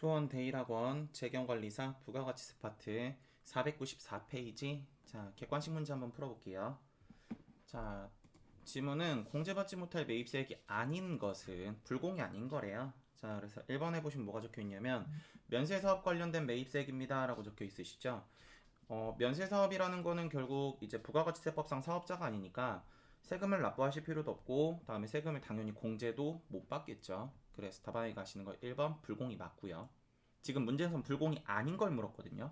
수원 데일학원 재경관리사 부가가치세 파트 494페이지. 자, 객관식 문제 한번 풀어볼게요. 자, 지문은 공제받지 못할 매입세액이 아닌 것은 불공이 아닌 거래요. 자, 그래서 1번에 보시면 뭐가 적혀 있냐면 면세사업 관련된 매입세액입니다 라고 적혀 있으시죠. 면세사업이라는 거는 결국 이제 부가가치세법상 사업자가 아니니까 세금을 납부하실 필요도 없고, 다음에 세금을 당연히 공제도 못 받겠죠. 그래서 답안에 가시는 거 1번 불공이 맞고요. 지금 문제에서는 불공이 아닌 걸 물었거든요.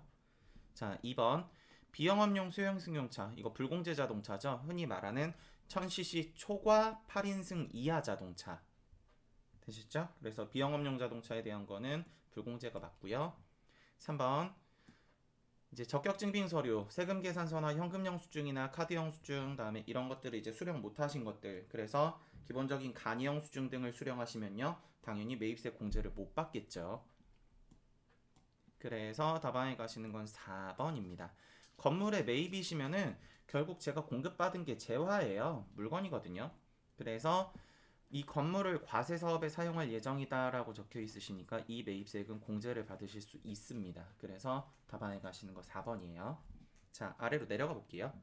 자, 2번 비영업용 소형 승용차, 이거 불공제 자동차죠. 흔히 말하는 1000cc 초과 8인승 이하 자동차 되셨죠? 그래서 비영업용 자동차에 대한 거는 불공제가 맞고요. 3번 이제 적격증빙 서류, 세금 계산서나 현금 영수증이나 카드 영수증, 다음에 이런 것들을 이제 수령 못 하신 것들, 그래서 기본적인 간이 영수증 등을 수령하시면요 당연히 매입세 공제를 못 받겠죠. 그래서 답안에 가시는 건 4번입니다. 건물의 매입이시면은 결국 제가 공급받은 게 재화예요. 물건이거든요. 그래서 이 건물을 과세 사업에 사용할 예정이다 라고 적혀 있으시니까 이 매입세액은 공제를 받으실 수 있습니다. 그래서 답안에 가시는 거 4번이에요. 자, 아래로 내려가 볼게요.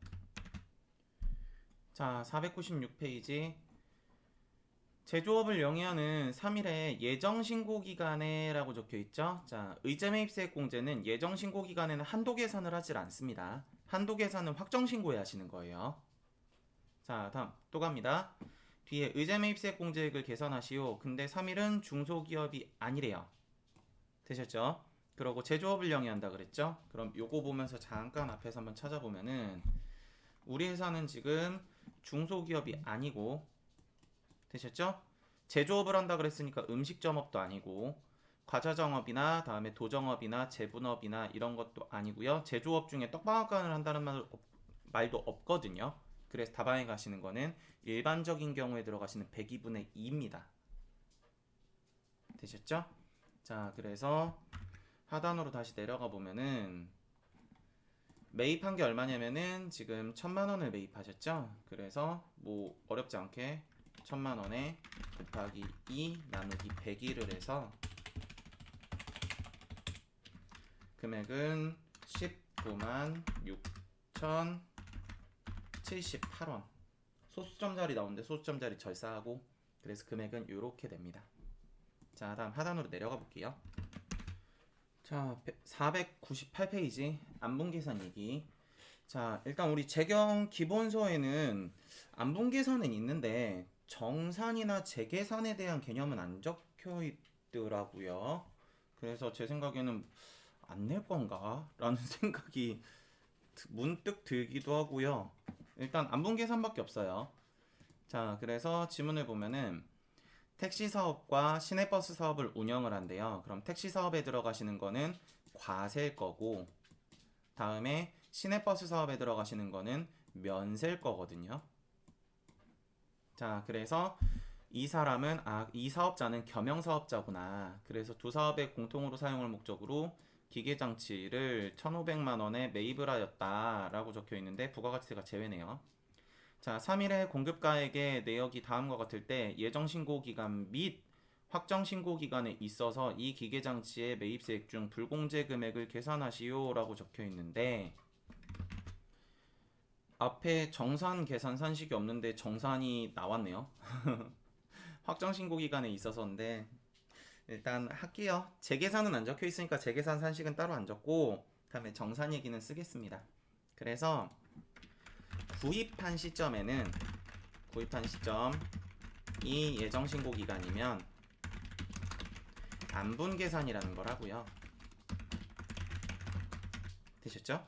자, 496페이지. 제조업을 영위하는 3일의 예정신고기간에 라고 적혀 있죠. 자, 의제매입세액 공제는 예정신고기간에는 한도 계산을 하질 않습니다. 한도 계산은 확정신고해 하시는 거예요. 자, 다음 또 갑니다. 뒤에 의제매입세액 공제액을 계산하시오. 근데 3일은 중소기업이 아니래요. 되셨죠? 그러고 제조업을 영위한다 그랬죠? 그럼 요거 보면서 잠깐 앞에서 한번 찾아보면은 우리 회사는 지금 중소기업이 아니고, 되셨죠? 제조업을 한다 그랬으니까 음식점업도 아니고, 과자정업이나 다음에 도정업이나 제분업이나 이런 것도 아니고요. 제조업 중에 떡방앗간을 한다는 말도 없거든요. 그래서 답안에 가시는 거는 일반적인 경우에 들어가시는 102분의 2입니다. 되셨죠? 자, 그래서 하단으로 다시 내려가 보면은 매입한 게 얼마냐면은 지금 1000만원을 매입하셨죠? 그래서 뭐 어렵지 않게 1000만원에 곱하기 2 나누기 100일을 해서 금액은 19만 6,078원. 소수점 자리 나오는데 소수점 자리 절사하고, 그래서 금액은 이렇게 됩니다. 자, 다음 하단으로 내려가 볼게요. 자, 498페이지 안분계산 얘기. 자, 일단 우리 재경 기본서에는 안분계산은 있는데 정산이나 재계산에 대한 개념은 안 적혀 있더라고요. 그래서 제 생각에는 안 낼 건가? 라는 생각이 문득 들기도 하고요. 일단 안분계산밖에 없어요. 자, 그래서 지문을 보면은 택시 사업과 시내버스 사업을 운영을 한대요. 그럼 택시 사업에 들어가시는 거는 과세일 거고, 다음에 시내버스 사업에 들어가시는 거는 면세일 거거든요. 자, 그래서 이 사람은 이 사업자는 겸용사업자구나. 그래서 두 사업의 공통으로 사용을 목적으로 기계장치를 1,500만 원에 매입을 하였다 라고 적혀 있는데 부가가치세가 제외네요. 자, 3일의 공급가액의 내역이 다음과 같을 때 예정신고기간 및 확정신고기간에 있어서 이 기계장치의 매입세액 중 불공제 금액을 계산하시오 라고 적혀 있는데, 앞에 정산 계산 산식이 없는데 정산이 나왔네요. 확정신고기간에 있어서인데 일단 할게요. 재계산은 안 적혀 있으니까 재계산 산식은 따로 안 적고, 다음에 정산 얘기는 쓰겠습니다. 그래서 구입한 시점이 예정신고 기간이면 안분계산이라는 걸 하고요. 되셨죠?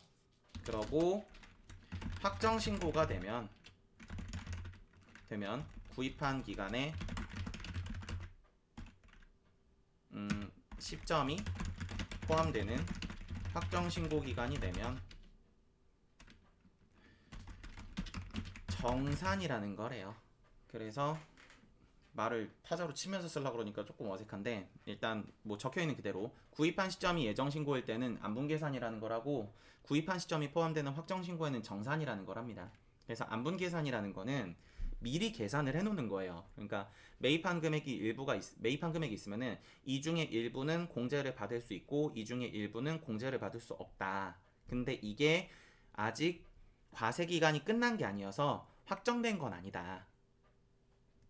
그러고 확정신고가 되면 구입한 기간에 시점이 포함되는 확정신고 기간이 되면 정산이라는 거래요. 그래서 말을 타자로 치면서 쓰려고 그러니까 조금 어색한데, 일단 뭐 적혀있는 그대로 구입한 시점이 예정신고일 때는 안분계산이라는 거라고, 구입한 시점이 포함되는 확정신고에는 정산이라는 거랍니다. 그래서 안분계산이라는 거는 미리 계산을 해놓는 거예요. 그러니까 매입한 금액이 매입한 금액이 있으면은 이 중에 일부는 공제를 받을 수 있고 이 중에 일부는 공제를 받을 수 없다. 근데 이게 아직 과세 기간이 끝난 게 아니어서 확정된 건 아니다.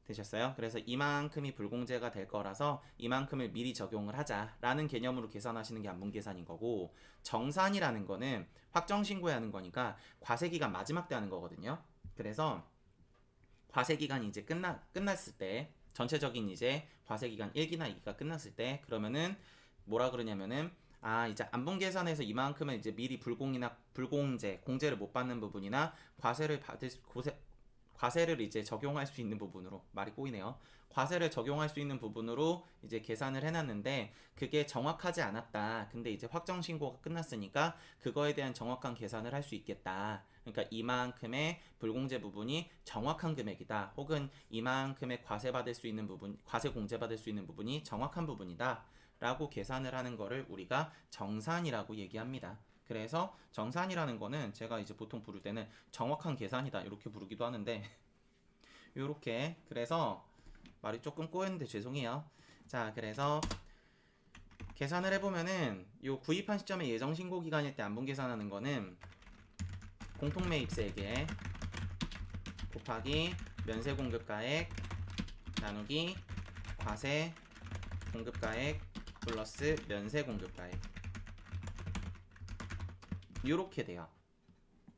되셨어요? 그래서 이만큼이 불공제가 될 거라서 이만큼을 미리 적용을 하자라는 개념으로 계산하시는 게 안분 계산인 거고, 정산이라는 거는 확정 신고해야 하는 거니까 과세 기간 마지막 때 하는 거거든요. 그래서 과세 기간이 이제 끝났을 때, 전체적인 이제 과세 기간 1기나 2기가 끝났을 때, 그러면은 뭐라 그러냐면은 이제 안분 계산에서 이만큼은 이제 미리 공제를 못 받는 부분이나 과세를 이제 적용할 수 있는 부분으로, 말이 꼬이네요. 과세를 적용할 수 있는 부분으로 이제 계산을 해놨는데 그게 정확하지 않았다. 근데 이제 확정 신고가 끝났으니까 그거에 대한 정확한 계산을 할 수 있겠다. 그러니까 이만큼의 불공제 부분이 정확한 금액이다. 혹은 이만큼의 과세 공제 받을 수 있는 부분이 정확한 부분이다. 라고 계산을 하는 거를 우리가 정산이라고 얘기합니다. 그래서 정산이라는 거는 제가 이제 보통 부를 때는 정확한 계산이다 이렇게 부르기도 하는데 요렇게, 그래서 말이 조금 꼬였는데 죄송해요. 자, 그래서 계산을 해보면은 요 구입한 시점의 예정 신고 기간일 때 안분 계산하는 거는 공통매입세액에 곱하기 면세 공급가액 나누기 과세 공급가액 플러스 면세 공급가액, 요렇게 돼요.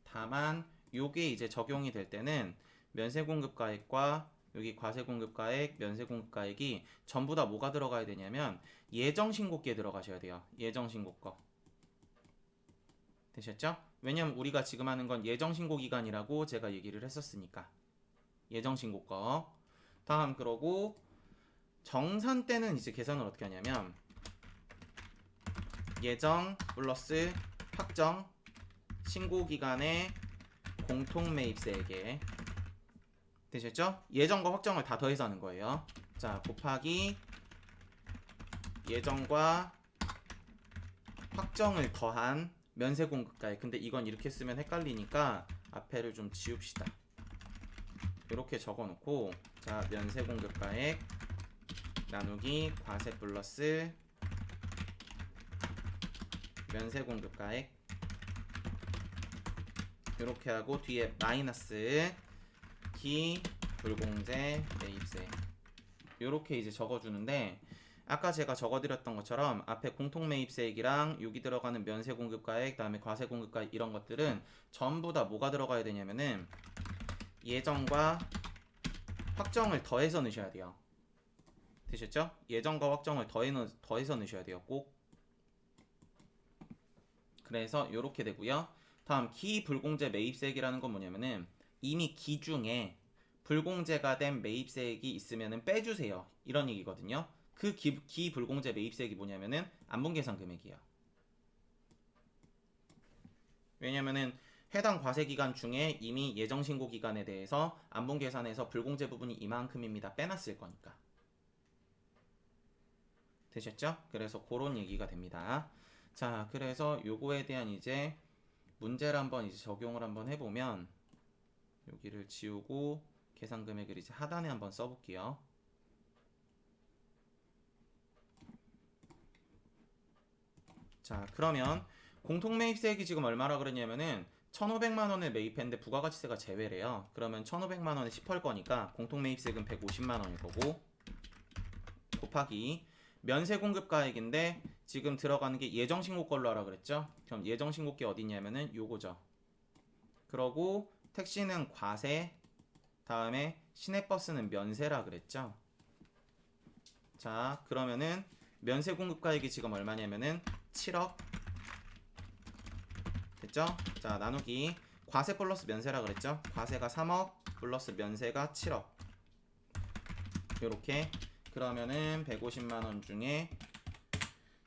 다만 요게 이제 적용이 될 때는 면세 공급가액과 여기 과세 공급가액, 면세 공급가액이 전부 다 뭐가 들어가야 되냐면 예정 신고기에 들어가셔야 돼요. 예정 신고거. 되셨죠? 왜냐면 우리가 지금 하는 건 예정 신고 기간이라고 제가 얘기를 했었으니까. 예정 신고거. 다음, 그러고 정산 때는 이제 계산을 어떻게 하냐면 예정 플러스 확정 신고 기간의 공통매입세액에, 되셨죠? 예정과 확정을 다 더해서 하는 거예요. 자, 곱하기 예정과 확정을 더한 면세 공급가액. 근데 이건 이렇게 쓰면 헷갈리니까 앞에를 좀 지웁시다. 이렇게 적어놓고, 자, 면세 공급가액 나누기 과세 플러스 면세 공급가액, 이렇게 하고 뒤에 마이너스 기불공제 매입세, 이렇게 이제 적어주는데, 아까 제가 적어드렸던 것처럼 앞에 공통매입세액이랑 여기 들어가는 면세공급가액, 다음에 과세공급가액 이런 것들은 전부 다 뭐가 들어가야 되냐면은 예정과 확정을 더해서 넣으셔야 돼요. 되셨죠? 예정과 확정을 더해서 넣으셔야 돼요. 꼭. 그래서 이렇게 되고요. 다음 기불공제 매입세액이라는 건 뭐냐면은 이미 기중에 불공제가 된 매입세액이 있으면은 빼주세요. 이런 얘기거든요. 그 기불공제 매입세액이 뭐냐면은 안분계산 금액이에요. 왜냐면은 해당 과세기간 중에 이미 예정신고 기간에 대해서 안분계산에서 불공제 부분이 이만큼입니다 빼놨을 거니까. 되셨죠? 그래서 그런 얘기가 됩니다. 자, 그래서 요거에 대한 이제 문제를 한번 이제 적용을 한번 해보면, 여기를 지우고 계산 금액을 이제 하단에 한번 써볼게요. 자, 그러면 공통매입세액이 지금 얼마라 그랬냐면은 1,500만원을 매입했는데 부가가치세가 제외래요. 그러면 1,500만원에 10할 거니까 공통매입세액은 150만원일 거고, 곱하기 면세공급가액인데 지금 들어가는 게 예정신고 걸로 하라 그랬죠? 그럼 예정신고가 어디냐면은 요거죠. 그러고 택시는 과세, 다음에 시내버스는 면세라 그랬죠? 자, 그러면은 면세공급가액이 지금 얼마냐면은 7억 됐죠? 자, 나누기 과세 플러스 면세라 그랬죠? 과세가 3억 플러스 면세가 7억, 요렇게. 그러면은 150만원 중에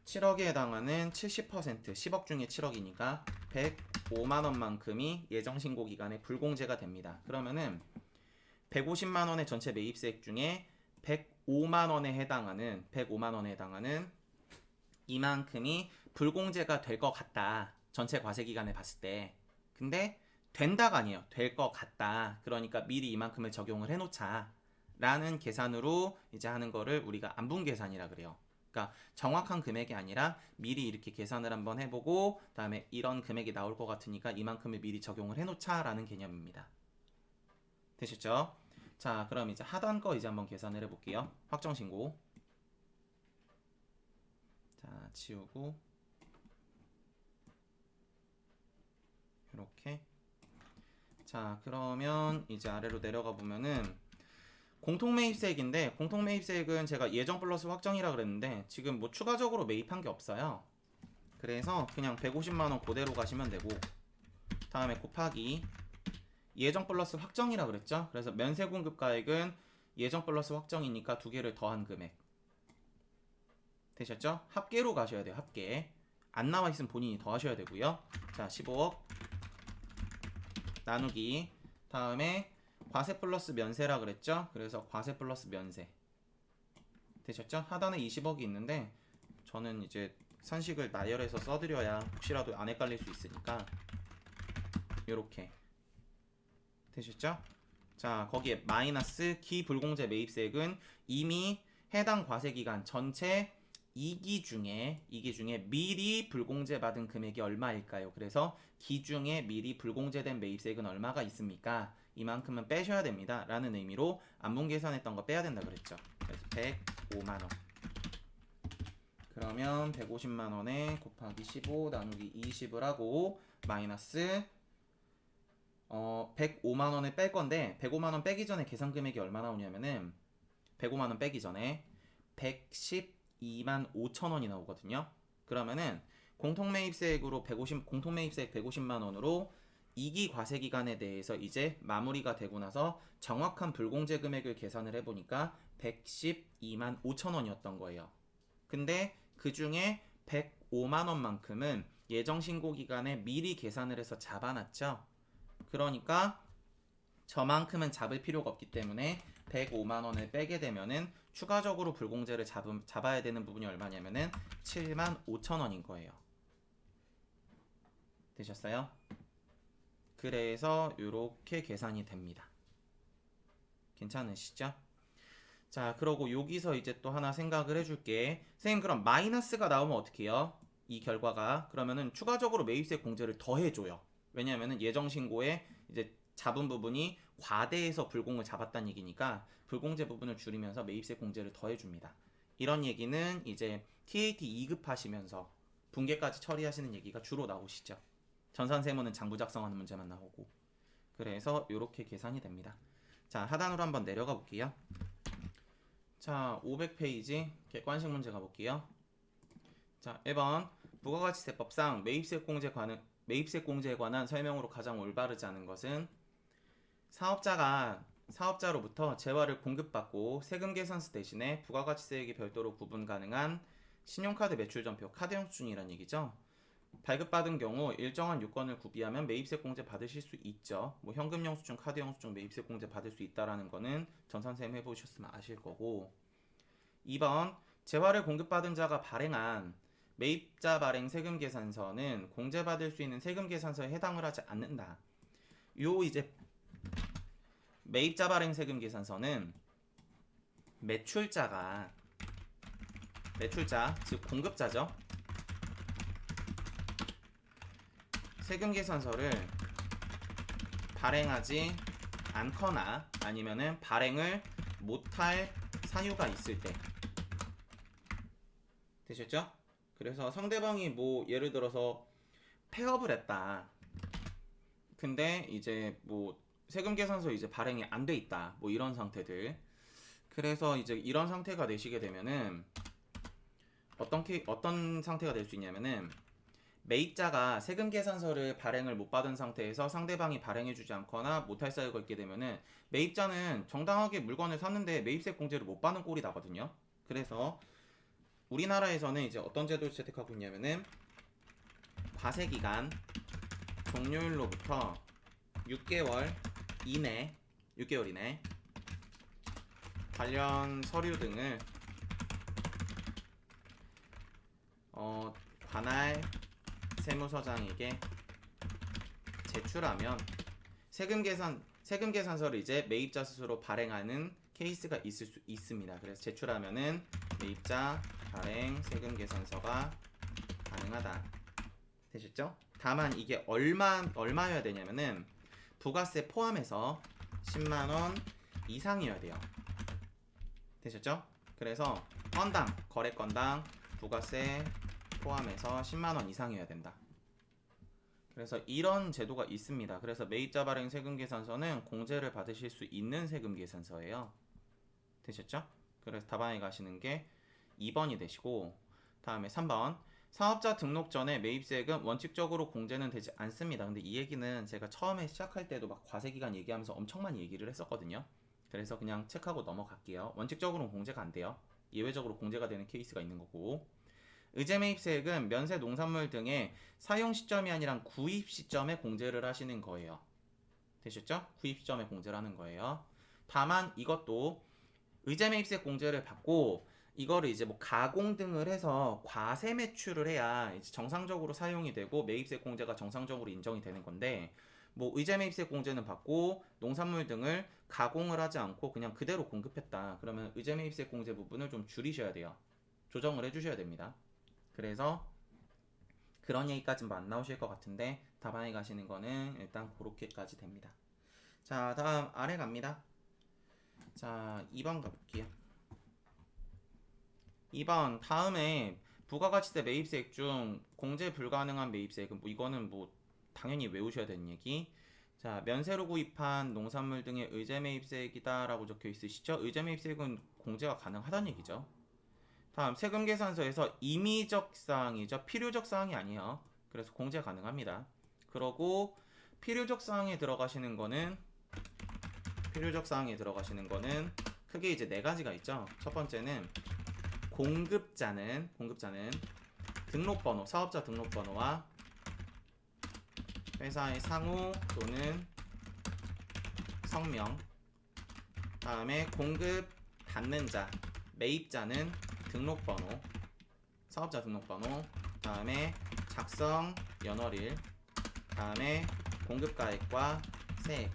7억에 해당하는 70%, 10억 중에 7억이니까 105만원만큼이 예정신고 기간에 불공제가 됩니다. 그러면은 150만원의 전체 매입세액 중에 105만원에 해당하는 이만큼이 불공제가 될 것 같다. 전체 과세 기간에 봤을 때. 근데 된다가 아니에요. 될 것 같다. 그러니까 미리 이만큼을 적용을 해놓자 라는 계산으로 이제 하는 거를 우리가 안분 계산이라 그래요. 그러니까 정확한 금액이 아니라 미리 이렇게 계산을 한번 해보고 다음에 이런 금액이 나올 것 같으니까 이만큼을 미리 적용을 해놓자 라는 개념입니다. 되셨죠? 자, 그럼 이제 하단 거 이제 한번 계산을 해볼게요. 확정신고. 자, 지우고 이렇게. 자, 그러면 이제 아래로 내려가 보면은 공통매입세액인데, 공통매입세액은 제가 예정 플러스 확정이라 그랬는데 지금 뭐 추가적으로 매입한 게 없어요. 그래서 그냥 150만원 그대로 가시면 되고, 다음에 곱하기 예정 플러스 확정이라 그랬죠. 그래서 면세 공급가액은 예정 플러스 확정이니까 두 개를 더한 금액. 되셨죠? 합계로 가셔야 돼요. 합계. 안 나와 있으면 본인이 더 하셔야 되고요. 자, 15억 나누기 다음에 과세 플러스 면세라 그랬죠? 그래서 과세 플러스 면세. 되셨죠? 하단에 20억이 있는데 저는 이제 산식을 나열해서 써드려야 혹시라도 안 헷갈릴 수 있으니까 요렇게. 되셨죠? 자, 거기에 마이너스 기불공제 매입세액은 이미 해당 과세기간 전체 2기 중에 미리 불공제 받은 금액이 얼마일까요? 그래서 기중에 미리 불공제된 매입세액은 얼마가 있습니까? 이만큼은 빼셔야 됩니다 라는 의미로 안분 계산했던 거 빼야 된다 그랬죠. 그래서 105만원. 그러면 150만원에 곱하기 15 나누기 20을 하고 마이너스 105만원을 뺄 건데 105만원 빼기 전에 계산 금액이 얼마 나오냐면은 105만원 빼기 전에 112만 5천원이 나오거든요. 그러면은 공통매입세액으로 공통매입세액 150만원으로 2기 과세기간에 대해서 이제 마무리가 되고 나서 정확한 불공제 금액을 계산을 해보니까 112만 5천원이었던 거예요. 근데 그 중에 105만원만큼은 예정신고기간에 미리 계산을 해서 잡아놨죠. 그러니까 저만큼은 잡을 필요가 없기 때문에 105만원을 빼게 되면은 추가적으로 불공제를 잡아야 되는 부분이 얼마냐면은 7만 5천원인 거예요. 되셨어요? 그래서 이렇게 계산이 됩니다. 괜찮으시죠? 자, 그러고 여기서 이제 또 하나 생각을 해줄게. 선생님, 그럼 마이너스가 나오면 어떻게 해요? 이 결과가. 그러면은 추가적으로 매입세 공제를 더 해줘요. 왜냐면은 예정신고에 이제 잡은 부분이 과대해서 불공을 잡았다는 얘기니까 불공제 부분을 줄이면서 매입세 공제를 더 해줍니다. 이런 얘기는 이제 TAT 2급 하시면서 분계까지 처리하시는 얘기가 주로 나오시죠. 전산세무는 장부 작성하는 문제만 나오고. 그래서 이렇게 계산이 됩니다. 자, 하단으로 한번 내려가 볼게요. 자, 500페이지 객관식 문제 가볼게요. 자, 1번 부가가치세법상 매입세 공제에 관한 설명으로 가장 올바르지 않은 것은 사업자로부터 재화를 공급받고 세금 계산서 대신에 부가가치세액이 별도로 구분 가능한 신용카드 매출전표 카드 영수증이란 얘기죠. 발급받은 경우 일정한 요건을 구비하면 매입세 공제 받으실 수 있죠. 뭐 현금 영수증, 카드 영수증 매입세 공제 받을 수 있다라는 거는 전산세무 해보셨으면 아실 거고. 2번 재화를 공급받은 자가 발행한 매입자 발행 세금 계산서는 공제받을 수 있는 세금 계산서에 해당을 하지 않는다. 요 이제 매입자 발행 세금 계산서는 매출자, 즉 공급자죠. 세금 계산서를 발행하지 않거나 아니면은 발행을 못할 사유가 있을 때. 되셨죠? 그래서 상대방이 뭐 예를 들어서 폐업을 했다. 근데 이제 뭐 세금 계산서 이제 발행이 안 돼 있다. 뭐 이런 상태들. 그래서 이제 이런 상태가 되시게 되면은 어떤 상태가 될 수 있냐면은 매입자가 세금 계산서를 발행을 못 받은 상태에서 상대방이 발행해주지 않거나 못할 사유가 있게 되면은 매입자는 정당하게 물건을 샀는데 매입세 공제를 못 받는 꼴이 나거든요. 그래서 우리나라에서는 이제 어떤 제도를 채택하고 있냐면은 과세기간 종료일로부터 6개월 이내 관련 서류 등을 관할 세무서장에게 제출하면 세금 계산서를 이제 매입자 스스로 발행하는 케이스가 있을 수 있습니다. 그래서 제출하면은 매입자 발행 세금 계산서가 가능하다. 되셨죠? 다만 이게 얼마여야 되냐면은 부가세 포함해서 10만 원 이상이어야 돼요. 되셨죠? 그래서 거래 건당 부가세 포함해서 10만 원 이상이어야 된다. 그래서 이런 제도가 있습니다. 그래서 매입자 발행 세금 계산서는 공제를 받으실 수 있는 세금 계산서예요. 되셨죠? 그래서 답안에 가시는 게 2번이 되시고, 다음에 3번 사업자 등록 전에 매입세금 원칙적으로 공제는 되지 않습니다. 근데 이 얘기는 제가 처음에 시작할 때도 막 과세기간 얘기하면서 엄청 많이 얘기를 했었거든요. 그래서 그냥 체크하고 넘어갈게요. 원칙적으로는 공제가 안 돼요. 예외적으로 공제가 되는 케이스가 있는 거고, 의제매입세액은 면세 농산물 등의 사용 시점이 아니라 구입 시점에 공제를 하시는 거예요. 되셨죠? 구입 시점에 공제를 하는 거예요. 다만 이것도 의제매입세 공제를 받고 이거를 이제 뭐 가공 등을 해서 과세 매출을 해야 이제 정상적으로 사용이 되고 매입세 공제가 정상적으로 인정이 되는 건데, 뭐 의제매입세 공제는 받고 농산물 등을 가공을 하지 않고 그냥 그대로 공급했다. 그러면 의제매입세 공제 부분을 좀 줄이셔야 돼요. 조정을 해주셔야 됩니다. 그래서 그런 얘기까지는 안 나오실 것 같은데 답안에 가시는 거는 일단 그렇게까지 됩니다. 자, 다음 아래 갑니다. 자, 2번 가볼게요. 2번 다음에 부가가치세 매입세액 중 공제 불가능한 매입세액은 뭐 이거는 뭐 당연히 외우셔야 되는 얘기. 자, 면세로 구입한 농산물 등의 의제매입세액이다 라고 적혀 있으시죠? 의제매입세액은 공제가 가능하다는 얘기죠. 다음 세금 계산서에서 임의적 사항이죠. 필요적 사항이 아니에요. 그래서 공제 가능합니다. 그러고 필요적 사항에 들어가시는 거는 크게 이제 네 가지가 있죠. 첫 번째는 공급자는 등록번호, 사업자 등록번호와 회사의 상호 또는 성명, 다음에 공급 받는 자, 매입자는 등록번호, 사업자 등록번호, 다음에 작성 연월일, 다음에 공급가액과 세액.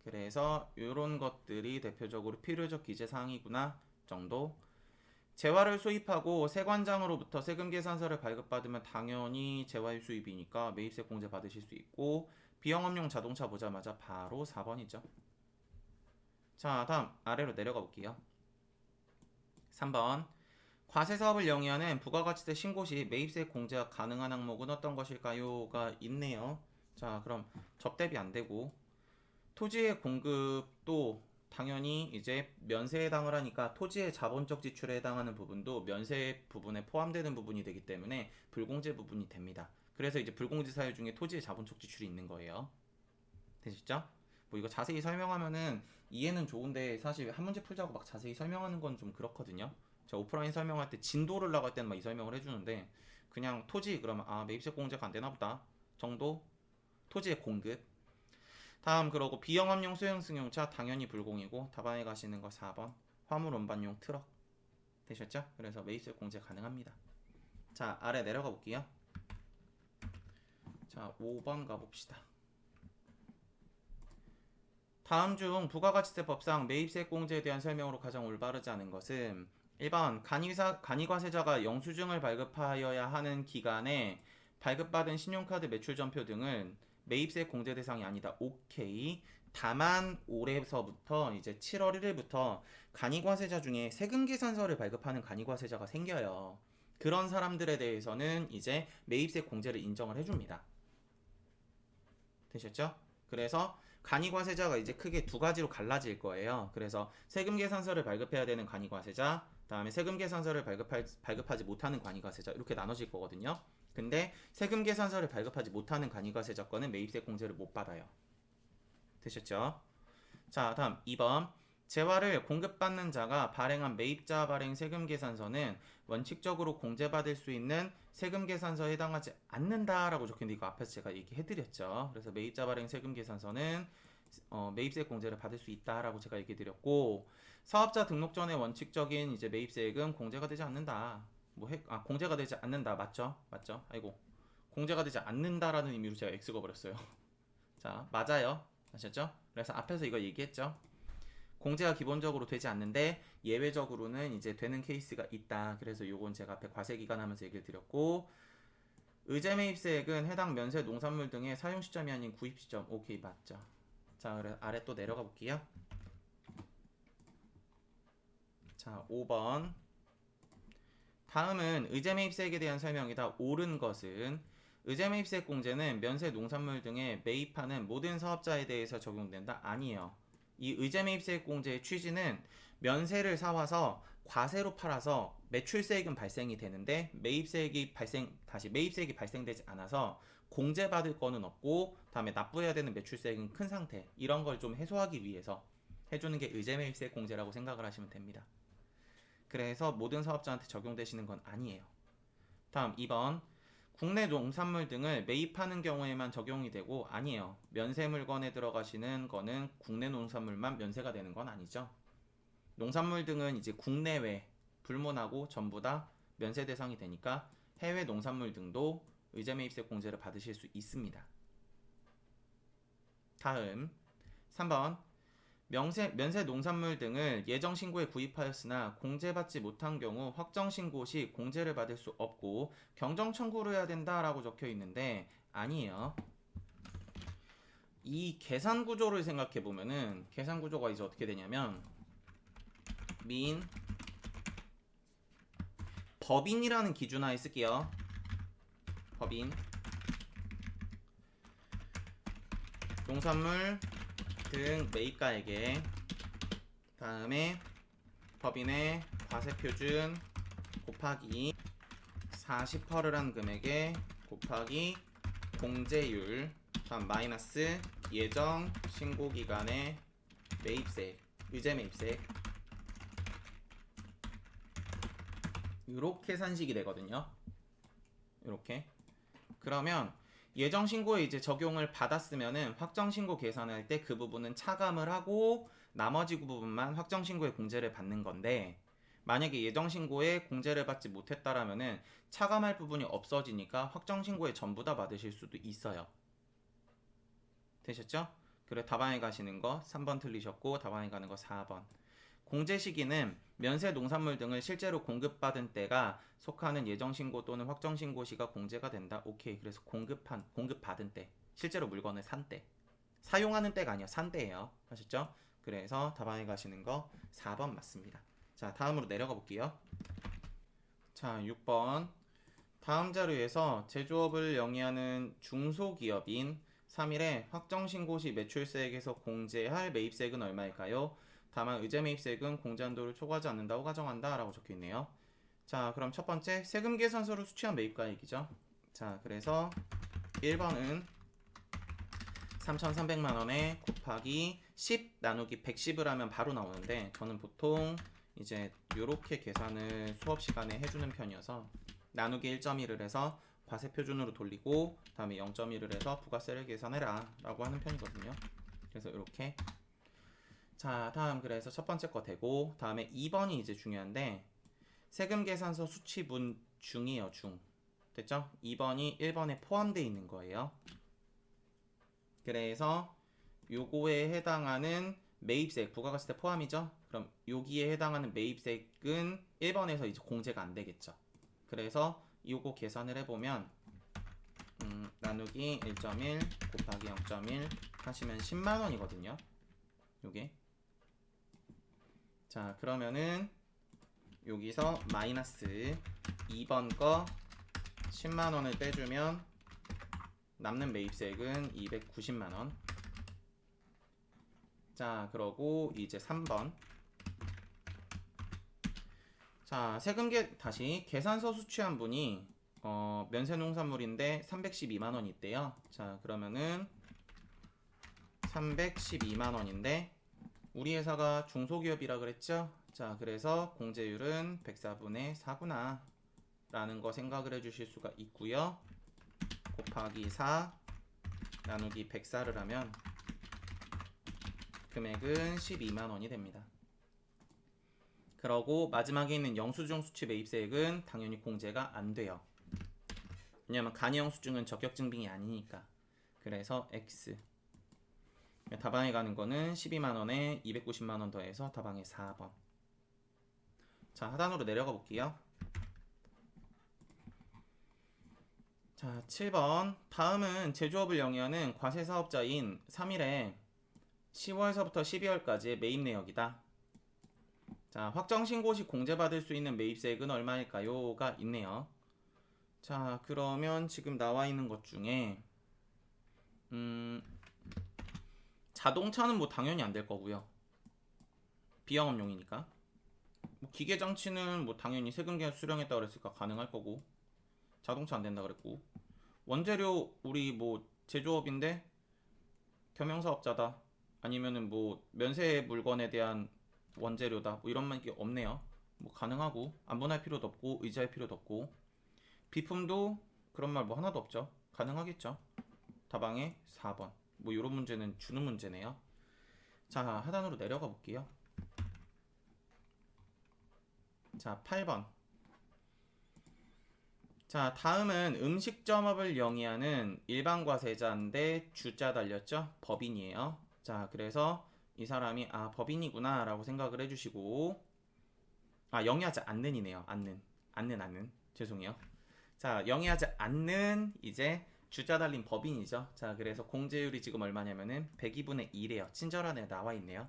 그래서 이런 것들이 대표적으로 필요적 기재사항이구나 정도. 재화를 수입하고 세관장으로부터 세금 계산서를 발급받으면 당연히 재화의 수입이니까 매입세 공제 받으실 수 있고, 비영업용 자동차 보자마자 바로 4번이죠. 자, 다음 아래로 내려가 볼게요. 3번 과세사업을 영위하는 부가가치세 신고 시 매입세 공제가 가능한 항목은 어떤 것일까요?가 있네요. 자, 그럼 접대비 안 되고, 토지의 공급도 당연히 이제 면세에 해당을 하니까 토지의 자본적 지출에 해당하는 부분도 면세 부분에 포함되는 부분이 되기 때문에 불공제 부분이 됩니다. 그래서 이제 불공제 사유 중에 토지의 자본적 지출이 있는 거예요. 되셨죠? 뭐 이거 자세히 설명하면은 이해는 좋은데 사실 한 문제 풀자고 막 자세히 설명하는 건 좀 그렇거든요. 제가 오프라인 설명할 때 진도를 나갈 때는 막 이 설명을 해주는데, 그냥 토지 그러면 매입세 공제가 안 되나 보다 정도. 토지의 공급. 다음 그러고 비영업용 소형 승용차 당연히 불공이고, 답안에 가시는 거 4번 화물 운반용 트럭. 되셨죠? 그래서 매입세 공제 가능합니다. 자, 아래 내려가 볼게요. 자, 5번 가봅시다. 다음 중 부가가치세법상 매입세 공제에 대한 설명으로 가장 올바르지 않은 것은 1번 간이과세자가 영수증을 발급하여야 하는 기간에 발급받은 신용카드 매출전표 등은 매입세 공제 대상이 아니다. 오케이. 다만 올해서부터 이제 7월 1일부터 간이과세자 중에 세금 계산서를 발급하는 간이과세자가 생겨요. 그런 사람들에 대해서는 이제 매입세 공제를 인정을 해줍니다. 되셨죠? 그래서 간이과세자가 이제 크게 두 가지로 갈라질 거예요. 그래서 세금 계산서를 발급해야 되는 간이과세자, 다음에 세금 계산서를 발급하지 못하는 간이과세자, 이렇게 나눠질 거거든요. 근데 세금 계산서를 발급하지 못하는 간이과세자 거는 매입세 공제를 못 받아요. 되셨죠? 자, 다음 2번 재화를 공급받는 자가 발행한 매입자 발행 세금 계산서는 원칙적으로 공제받을 수 있는 세금 계산서에 해당하지 않는다라고 적혀있는데, 이거 앞에서 제가 얘기해드렸죠. 그래서 매입자 발행 세금 계산서는 매입세 공제를 받을 수 있다라고 제가 얘기해드렸고, 사업자 등록 전에 원칙적인 이제 매입세액은 공제가 되지 않는다. 공제가 되지 않는다. 맞죠? 아이고, 공제가 되지 않는다라는 의미로 제가 X가 버렸어요. 자, 맞아요. 아셨죠? 그래서 앞에서 이거 얘기했죠. 공제가 기본적으로 되지 않는데 예외적으로는 이제 되는 케이스가 있다. 그래서 요건 제가 앞에 과세기간 하면서 얘기를 드렸고, 의제 매입세액은 해당 면세 농산물 등의 사용 시점이 아닌 구입 시점. 오케이, 맞죠. 자, 그래 아래 또 내려가 볼게요. 자, 5번. 다음은 의제 매입세액에 대한 설명이다. 옳은 것은 의제 매입세액 공제는 면세 농산물 등에 매입하는 모든 사업자에 대해서 적용된다. 아니에요. 이 의제 매입세액 공제의 취지는 면세를 사와서 과세로 팔아서 매출세액은 발생이 되는데 매입세액이 발생되지 않아서 공제받을 거는 없고, 다음에 납부해야 되는 매출세액은 큰 상태, 이런 걸 좀 해소하기 위해서 해주는 게 의제 매입세액 공제라고 생각을 하시면 됩니다. 그래서 모든 사업자한테 적용되시는 건 아니에요. 다음 2번. 국내 농산물 등을 매입하는 경우에만 적용이 되고, 아니에요. 면세 물건에 들어가시는 거는 국내 농산물만 면세가 되는 건 아니죠. 농산물 등은 이제 국내외 불문하고 전부 다 면세 대상이 되니까 해외 농산물 등도 의제 매입세 공제를 받으실 수 있습니다. 다음 3번. 면세 농산물 등을 예정 신고에 구입하였으나 공제받지 못한 경우 확정 신고 시 공제를 받을 수 없고 경정 청구를 해야 된다라고 적혀 있는데, 아니에요. 이 계산 구조를 생각해 보면은 계산 구조가 이제 어떻게 되냐면, 법인이라는 기준하에 쓸게요. 법인 농산물 등 매입가액에 다음에 법인의 과세표준 곱하기 40%란 금액에 곱하기 공제율, 다음 마이너스 예정 신고기간의 매입세, 의제 매입세, 이렇게 산식이 되거든요. 이렇게. 그러면 예정 신고에 이제 적용을 받았으면은 확정 신고 계산할 때 그 부분은 차감을 하고 나머지 부분만 확정 신고에 공제를 받는 건데, 만약에 예정 신고에 공제를 받지 못했다라면은 차감할 부분이 없어지니까 확정 신고에 전부 다 받으실 수도 있어요. 되셨죠? 그래 답안에 가시는 거 3번 틀리셨고, 답안에 가는 거 4번. 공제 시기는 면세 농산물 등을 실제로 공급받은 때가 속하는 예정신고 또는 확정신고 시가 공제가 된다. 오케이. 그래서 공급받은 때, 실제로 물건을 산 때, 사용하는 때가 아니라 산 때예요. 아셨죠? 그래서 답안에 가시는 거 4번 맞습니다. 자, 다음으로 내려가 볼게요. 자, 6번. 다음 자료에서 제조업을 영위하는 중소기업인 3일에 확정신고 시 매출세액에서 공제할 매입세액은 얼마일까요? 다만 의제 매입세액은 공제 한도를 초과하지 않는다고 가정한다 라고 적혀있네요. 자, 그럼 첫 번째 세금 계산서를 수취한 매입가액이죠. 자, 그래서 1번은 3,300만원에 곱하기 10 나누기 110을 하면 바로 나오는데, 저는 보통 이제 요렇게 계산을 수업 시간에 해주는 편이어서 나누기 1.1을 해서 과세표준으로 돌리고 다음에 0.1을 해서 부가세를 계산해라 라고 하는 편이거든요. 그래서 이렇게. 자, 다음 그래서 첫 번째 거 되고, 다음에 2번이 이제 중요한데, 세금 계산서 수치분 중이에요. 중. 됐죠? 2번이 1번에 포함되어 있는 거예요. 그래서 요거에 해당하는 매입세액, 부가가치세 포함이죠? 그럼 여기에 해당하는 매입세액은 1번에서 이제 공제가 안 되겠죠. 그래서 요거 계산을 해보면 나누기 1.1 곱하기 0.1 하시면 10만원이거든요. 요게. 자, 그러면은 여기서 마이너스 2번 거 10만원을 빼주면 남는 매입세액은 290만원. 자, 그러고 이제 3번. 자, 다시 계산서 수취한 분이 면세 농산물인데 312만원이 있대요. 자, 그러면은 312만원인데 우리 회사가 중소기업이라 그랬죠? 자, 그래서 공제율은 104분의 4구나 라는 거 생각을 해주실 수가 있고요. 곱하기 4 나누기 104를 하면 금액은 12만원이 됩니다. 그러고 마지막에 있는 영수증 수취 매입세액은 당연히 공제가 안 돼요. 왜냐면 간이 영수증은 적격증빙이 아니니까. 그래서 X. 다방에 가는 거는 12만원에 290만원 더해서 다방에 4번. 자, 하단으로 내려가 볼게요. 자, 7번. 다음은 제조업을 영위하는 과세사업자인 3일에 10월서부터 12월까지의 매입 내역이다. 자, 확정신고 시 공제받을 수 있는 매입세액은 얼마일까요? 가 있네요. 자, 그러면 지금 나와 있는 것 중에 자동차는 뭐 당연히 안 될 거고요. 비영업용이니까. 뭐 기계장치는 뭐 당연히 세금 계약 수령했다 그랬으니까 가능할 거고. 자동차 안 된다 그랬고. 원재료 우리 뭐 제조업인데 겸용사업자다. 아니면은 뭐 면세 물건에 대한 원재료다. 뭐 이런 게 없네요. 뭐 가능하고 안 분할 필요도 없고 의지할 필요도 없고 비품도 그런 말 뭐 하나도 없죠. 가능하겠죠. 다방에 4번. 뭐 이런 문제는 주는 문제네요. 자, 하단으로 내려가 볼게요. 자, 8번. 자, 다음은 음식점업을 영위하는 일반 과세자인데 주자 달렸죠? 법인이에요. 자, 그래서 이 사람이 법인이구나 라고 생각을 해주시고 영위하지 않는이네요. 않는 죄송해요. 자, 영위하지 않는 이제 주자 달린 법인이죠. 자, 그래서 공제율이 지금 얼마냐면은 102분의 1이에요. 친절한에 나와 있네요.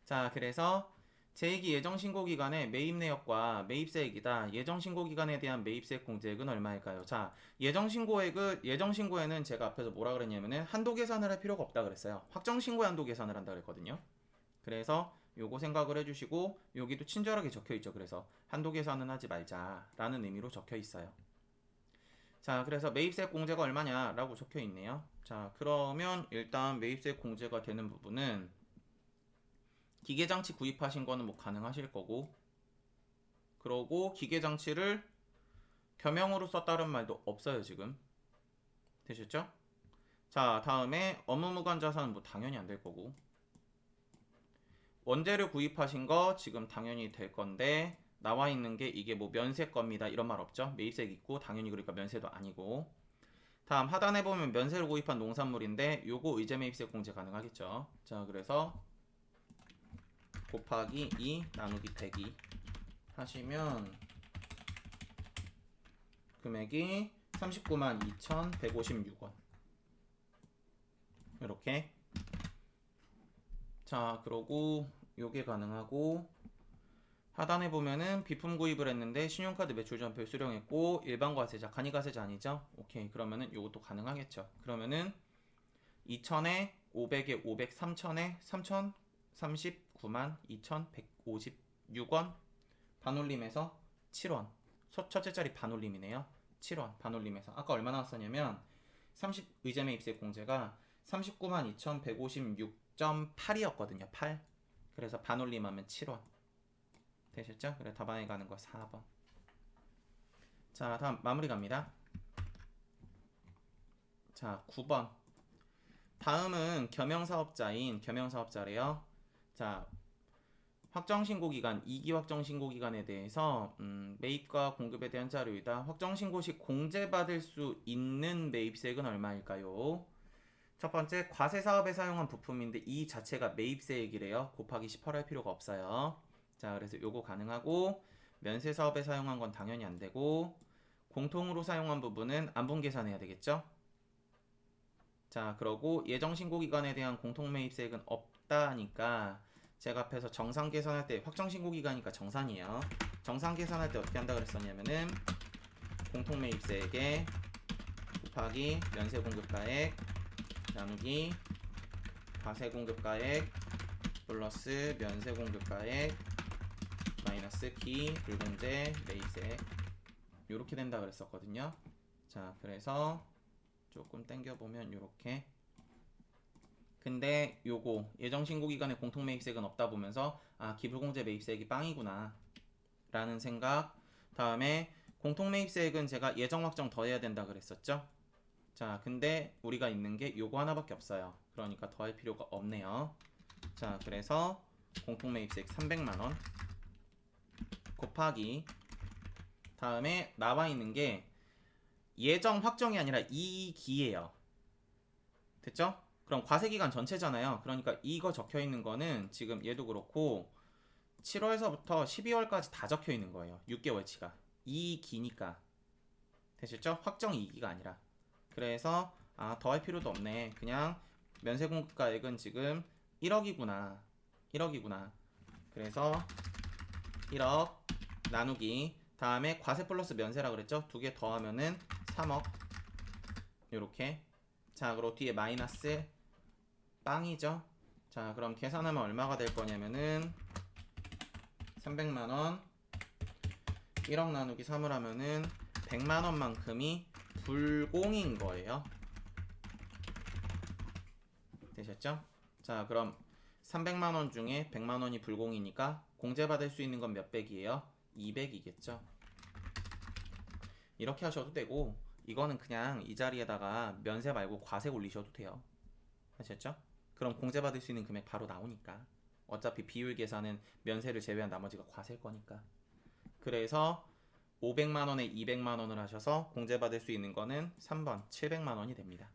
자, 그래서 제2기 예정신고기간의 매입 내역과 매입세액이다. 예정신고기간에 대한 매입세액 공제액은 얼마일까요? 자, 예정신고에는 제가 앞에서 뭐라 그랬냐면은 한도 계산을 할 필요가 없다 그랬어요. 확정신고에 한도 계산을 한다 그랬거든요. 그래서 요거 생각을 해주시고 여기도 친절하게 적혀있죠. 그래서 한도 계산은 하지 말자라는 의미로 적혀있어요. 자, 그래서 매입세액 공제가 얼마냐라고 적혀있네요. 자, 그러면 일단 매입세액 공제가 되는 부분은 기계장치 구입하신 거는 뭐 가능하실 거고, 그러고 기계장치를 겸용으로 썼다는 말도 없어요. 지금 되셨죠? 자, 다음에 업무무관자산은 뭐 당연히 안 될 거고, 원재료 구입하신 거 지금 당연히 될 건데 나와 있는 게 이게 뭐 면세 겁니다 이런 말 없죠? 매입세액 있고 당연히 그러니까 면세도 아니고. 다음 하단에 보면 면세로 구입한 농산물인데 요거 의제 매입세 공제 가능하겠죠. 자, 그래서 곱하기 2 나누기 102 하시면 금액이 39만 2,156원 이렇게. 자, 그러고 요게 가능하고 하단에 보면은 비품 구입을 했는데 신용카드 매출 전표를 수령했고 일반 과세자, 간이 과세자 아니죠? 오케이, 그러면은 요것도 가능하겠죠. 그러면은 2,000에 500에 500, 3,000에 3,000, 39만 2,156원 반올림에서 7원. 첫째 자리 반올림이네요. 7원 반올림에서 아까 얼마 나왔었냐면 30 의제 매입세 공제가 39만 2,156.8이었거든요. 8. 그래서 반올림하면 7원. 되셨죠? 그래, 답안에 가는 거 4번. 자, 다음 마무리 갑니다. 자, 9번. 다음은 겸용사업자래요. 자, 확정신고기간, 2기 확정신고기간에 대해서 매입과 공급에 대한 자료이다. 확정신고 시 공제받을 수 있는 매입세액은 얼마일까요? 첫 번째, 과세사업에 사용한 부품인데 이 자체가 매입세액이래요. 곱하기 18할 필요가 없어요. 자, 그래서 요거 가능하고 면세사업에 사용한 건 당연히 안 되고 공통으로 사용한 부분은 안분 계산해야 되겠죠? 자, 그러고 예정신고기간에 대한 공통매입세액은 없다니까 제가 앞에서 정상 계산할 때 확정신고기간이니까 정산이에요. 정상 계산할 때 어떻게 한다 그랬었냐면은 공통매입세액에 곱하기 면세공급가액 나누기 과세공급가액 플러스 면세공급가액 마이너스 기 불공제 매입세액 요렇게 된다 그랬었거든요. 자, 그래서 조금 땡겨보면 요렇게. 근데 요거 예정신고기간에 공통매입세액은 없다 보면서 기불공제 매입세액이 빵이구나 라는 생각. 다음에 공통매입세액은 제가 예정확정 더해야 된다 그랬었죠. 자, 근데 우리가 있는 게 요거 하나밖에 없어요. 그러니까 더할 필요가 없네요. 자, 그래서 공통매입세액 300만원 곱하기 다음에 나와 있는 게 예정 확정이 아니라 2기예요. 됐죠? 그럼 과세기간 전체잖아요. 그러니까 이거 적혀 있는 거는 지금 얘도 그렇고 7월서부터 12월까지 다 적혀 있는 거예요. 6개월치가. 이 기니까. 되셨죠? 확정 이기가 아니라. 그래서 더할 필요도 없네. 그냥 면세 공급가액은 지금 1억이구나. 1억이구나. 그래서 1억 나누기 다음에 과세 플러스 면세라 그랬죠? 두 개 더하면은 3억. 요렇게. 자, 그리고 뒤에 마이너스 빵이죠. 자, 그럼 계산하면 얼마가 될 거냐면은 300만원 1억 나누기 3을 하면은 100만원만큼이 불공인 거예요. 되셨죠? 자, 그럼 300만원 중에 100만원이 불공이니까 공제받을 수 있는 건 몇 백이에요? 200이겠죠. 이렇게 하셔도 되고 이거는 그냥 이 자리에다가 면세 말고 과세 올리셔도 돼요. 아셨죠? 그럼 공제받을 수 있는 금액 바로 나오니까. 어차피 비율 계산은 면세를 제외한 나머지가 과세일 거니까. 그래서 500만원에 200만원을 하셔서 공제받을 수 있는 거는 3번 700만원이 됩니다.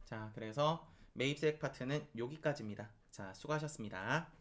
자, 그래서 매입세액 파트는 여기까지입니다. 자, 수고하셨습니다.